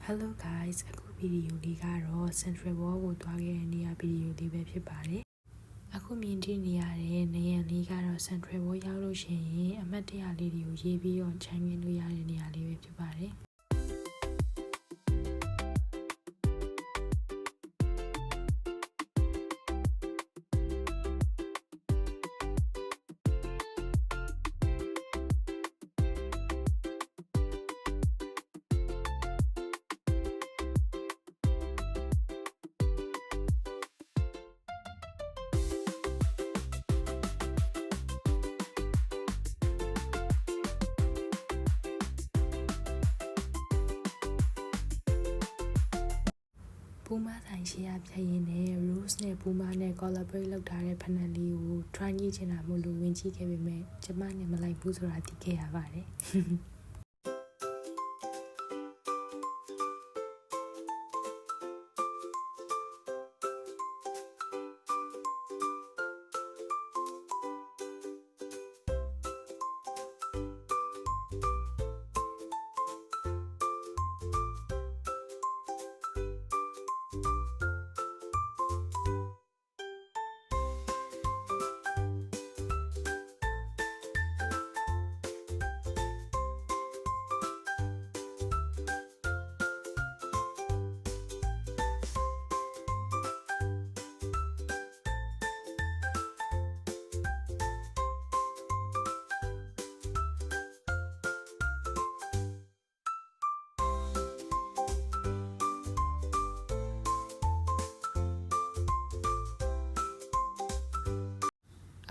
Hello guys အခုဗီဒီယိုလေးကတော့ Central World ကိုတွားခဲ့တဲ့နေရာဗီဒီယိုလေးပဲဖြစ်ပါတယ်အခုမြင်တွေ့နေရတဲ့နေရာလေးကတော့ Central World ရောက်လို့ရှိရင်အမှတ်တရလေးတွေကိုရေးပြီးတော့ခြံရင်းလို့ရတဲ့နေရာလေးပဲဖြစ်ပါတယ်ပူမာဆိုင်ရှိရပြရင်နဲ့ Rose နဲ့ပူမာနဲ့ collaborate လုပ်ထားတဲ့ဖနက်လေးကို try ကြည့်ချင်တာမို့လို့ဝင်ကြည့်ခဲ့ပေမဲ့ကျမနဲ့မလိုက်ဘူးဆိုတာသိခဲ့ရပါတယ်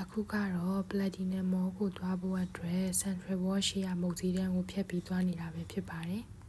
အခုကတော့ Platinum Mall ကိုသွားဖို့အတွက် Central World ရှိရာမုတ်စည်းတန်းကိုဖြတ်ပြီးသွားနေတာပဲဖြစ်ပါတယ်။